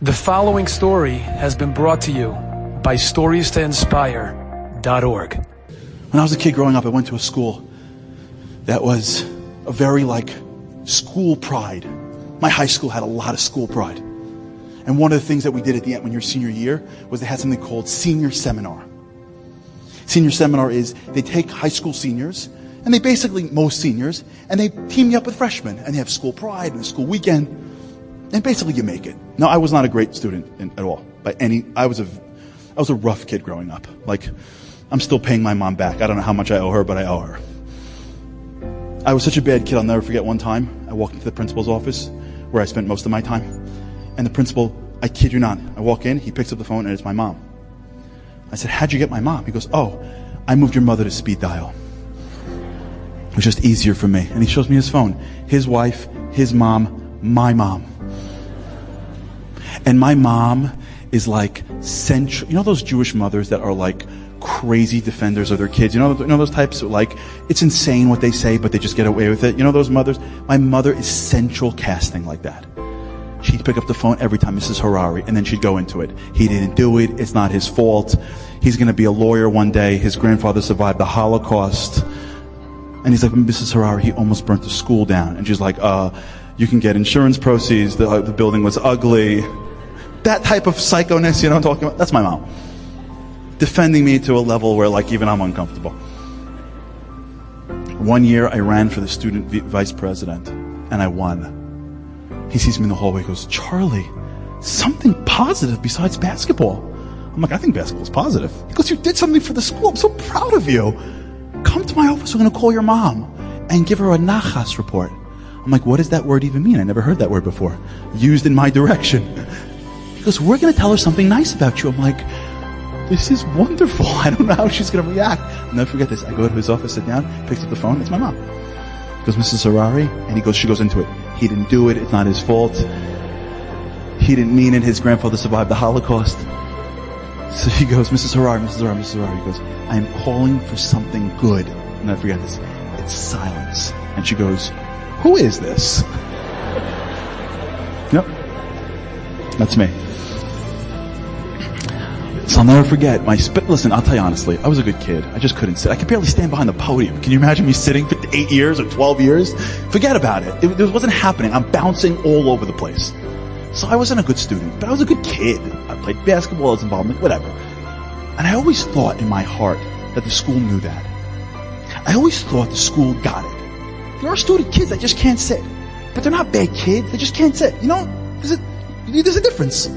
The following story has been brought to you by StoriesToInspire.org. When I was a kid growing up, I went to a school that was a very school pride. My high school had a lot of school pride. And one of the things that we did at the end when your senior year was they had something called senior seminar. Senior seminar is they take high school seniors, and they basically, most seniors, and they team you up with freshmen, and they have school pride and a school weekend. And basically you make it. No, I was not a great student at all. I was a rough kid growing up. I'm still paying my mom back. I don't know how much I owe her, but I owe her. I was such a bad kid, I'll never forget one time. I walked into the principal's office, where I spent most of my time. And the principal, I kid you not, I walk in, he picks up the phone, and it's my mom. I said, "How'd you get my mom?" He goes, "Oh, I moved your mother to speed dial. It was just easier for me." And he shows me his phone. His wife, his mom, my mom. And my mom is central. You know those Jewish mothers that are crazy defenders of their kids? You know those types of it's insane what they say, but they just get away with it. You know those mothers? My mother is central casting like that. She'd pick up the phone every time, "Mrs. Harary," and then she'd go into it. "He didn't do it. It's not his fault. He's going to be a lawyer one day. His grandfather survived the Holocaust." And he's like, "Mrs. Harary, he almost burnt the school down." And she's like, "You can get insurance proceeds. The building was ugly." That type of psychoness, you know what I'm talking about? That's my mom. Defending me to a level where even I'm uncomfortable. One year I ran for the student vice president and I won. He sees me in the hallway, he goes, "Charlie, something positive besides basketball." I'm like, "I think basketball's positive." He goes, "You did something for the school. I'm so proud of you. Come to my office, we're going to call your mom and give her a nachas report." I'm like, "What does that word even mean? I never heard that word before. Used in my direction." He goes, "We're going to tell her something nice about you." I'm like, "This is wonderful. I don't know how she's going to react." I'll never forget this. I go to his office, sit down, picks up the phone. It's my mom. He goes, "Mrs. Harary," and she goes into it. "He didn't do it. It's not his fault. He didn't mean it. His grandfather survived the Holocaust." So he goes, "Mrs. Harary, Mrs. Harary, Mrs. Harary." He goes, "I am calling for something good." I'll never forget this. It's silence. And she goes, "Who is this?" Yep. That's me. So I'll never forget listen, I'll tell you honestly, I was a good kid. I just couldn't sit. I could barely stand behind the podium. Can you imagine me sitting for 8 years or 12 years? Forget about it. It wasn't happening. I'm bouncing all over the place. So I wasn't a good student, but I was a good kid. I played basketball, I was involved in whatever. And I always thought in my heart that the school knew that. I always thought the school got it. There are student kids that just can't sit. But they're not bad kids. They just can't sit. There's a difference.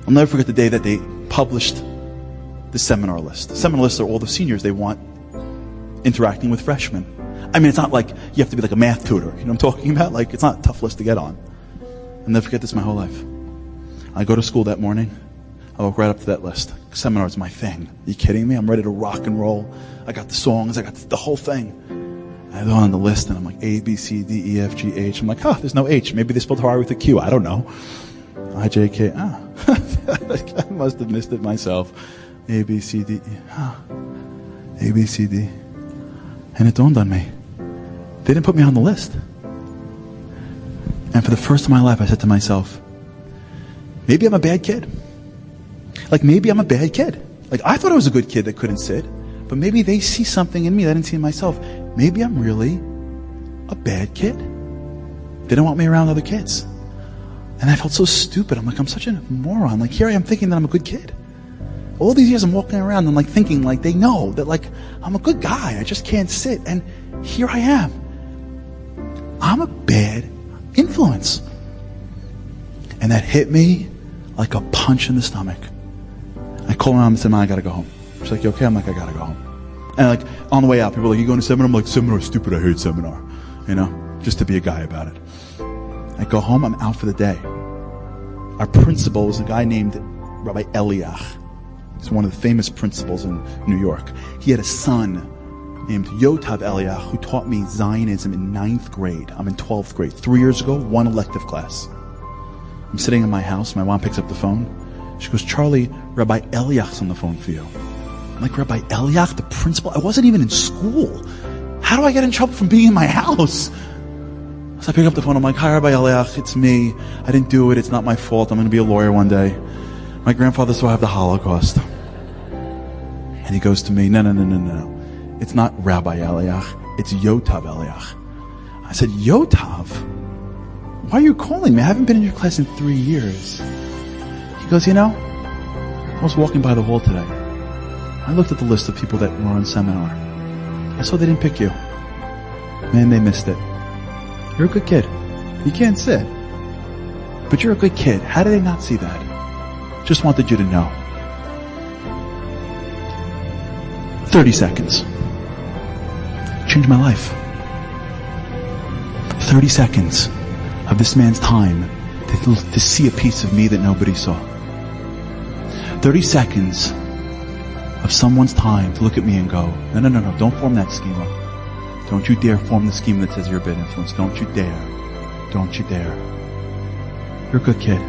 I'll never forget the day that they published the seminar list. The seminar lists are all the seniors they want interacting with freshmen. I mean, it's not like you have to be a math tutor. You know what I'm talking about? It's not a tough list to get on. I'll never forget this my whole life. I go to school that morning. I walk right up to that list. Seminar is my thing. Are you kidding me? I'm ready to rock and roll. I got the songs. I got the whole thing. I go on the list and I'm like, A, B, C, D, E, F, G, H. I'm like, there's no H. Maybe they spelled Harary with a Q. I don't know. I, J, K, I must have missed it myself. A, B, C, D, E. A, B, C, D. And it dawned on me. They didn't put me on the list. And for the first time in my life, I said to myself, maybe I'm a bad kid. Maybe I'm a bad kid. I thought I was a good kid that couldn't sit. But maybe they see something in me that I didn't see in myself. Maybe I'm really a bad kid. They don't want me around other kids. And I felt so stupid. I'm such a moron. Here I am thinking that I'm a good kid. All these years I'm walking around and thinking they know that I'm a good guy. I just can't sit. And here I am. I'm a bad influence. And that hit me like a punch in the stomach. I called my mom and said, "Mom, I gotta go home." She's like, "You okay?" I'm like, "I gotta go home." And on the way out, people are like, "You going to seminar?" I'm like, "Seminar's stupid. I hate seminar." Just to be a guy about it. I go home, I'm out for the day. Our principal was a guy named Rabbi Eliach. He's one of the famous principals in New York. He had a son named Yotav Eliach who taught me Zionism in 9th grade. I'm in 12th grade. 3 years ago, one elective class. I'm sitting in my house. My mom picks up the phone. She goes, "Charlie, Rabbi Eliach's on the phone for you." I'm like, "Rabbi Eliach, the principal? I wasn't even in school. How do I get in trouble from being in my house?" So I pick up the phone. I'm like, "Hi, Rabbi Eliach, it's me. I didn't do it. It's not my fault. I'm going to be a lawyer one day. My grandfather survived the Holocaust." And he goes to me, No. It's not Rabbi Eliach. It's Yotav Eliach. I said, "Yotav? Why are you calling me? I haven't been in your class in 3 years." He goes, "I was walking by the hall today. I looked at the list of people that were on seminar. I saw they didn't pick you. Man, they missed it. You're a good kid. You can't sit. But you're a good kid. How did they not see that? Just wanted you to know." 30 seconds. Changed my life. 30 seconds of this man's time to see a piece of me that nobody saw. 30 seconds of someone's time to look at me and go, No, don't form that schema. Don't you dare form the scheme that says you're a bad influence. Don't you dare. Don't you dare. You're a good kid.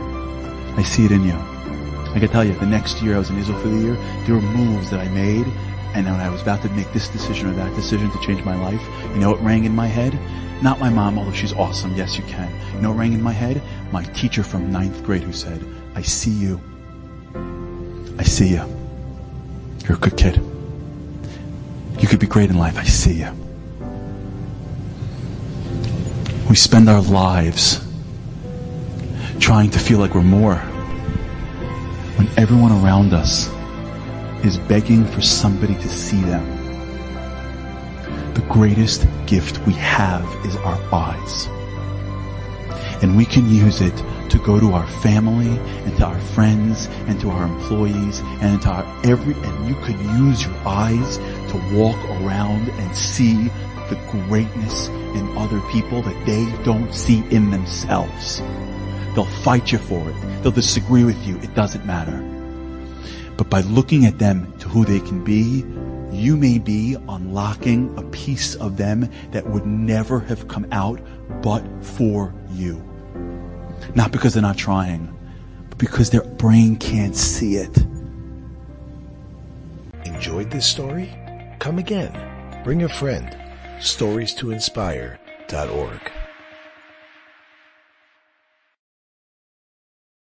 I see it in you. I can tell you, the next year I was in Israel for the year, there were moves that I made, and when I was about to make this decision or that decision to change my life, you know what rang in my head? Not my mom, although she's awesome. Yes, you can. You know what rang in my head? My teacher from 9th grade who said, "I see you. I see you. You're a good kid. You could be great in life. I see you." We spend our lives trying to feel like we're more when everyone around us is begging for somebody to see them. The greatest gift we have is our eyes. And we can use it to go to our family and to our friends and to our employees and to and you could use your eyes to walk around and see the greatness in other people that they don't see in themselves. They'll fight you for it. They'll disagree with you. It doesn't matter. But by looking at them to who they can be, you may be unlocking a piece of them that would never have come out but for you. Not because they're not trying, but because their brain can't see it. Enjoyed this story? Come again. Bring a friend. StoriesToInspire.org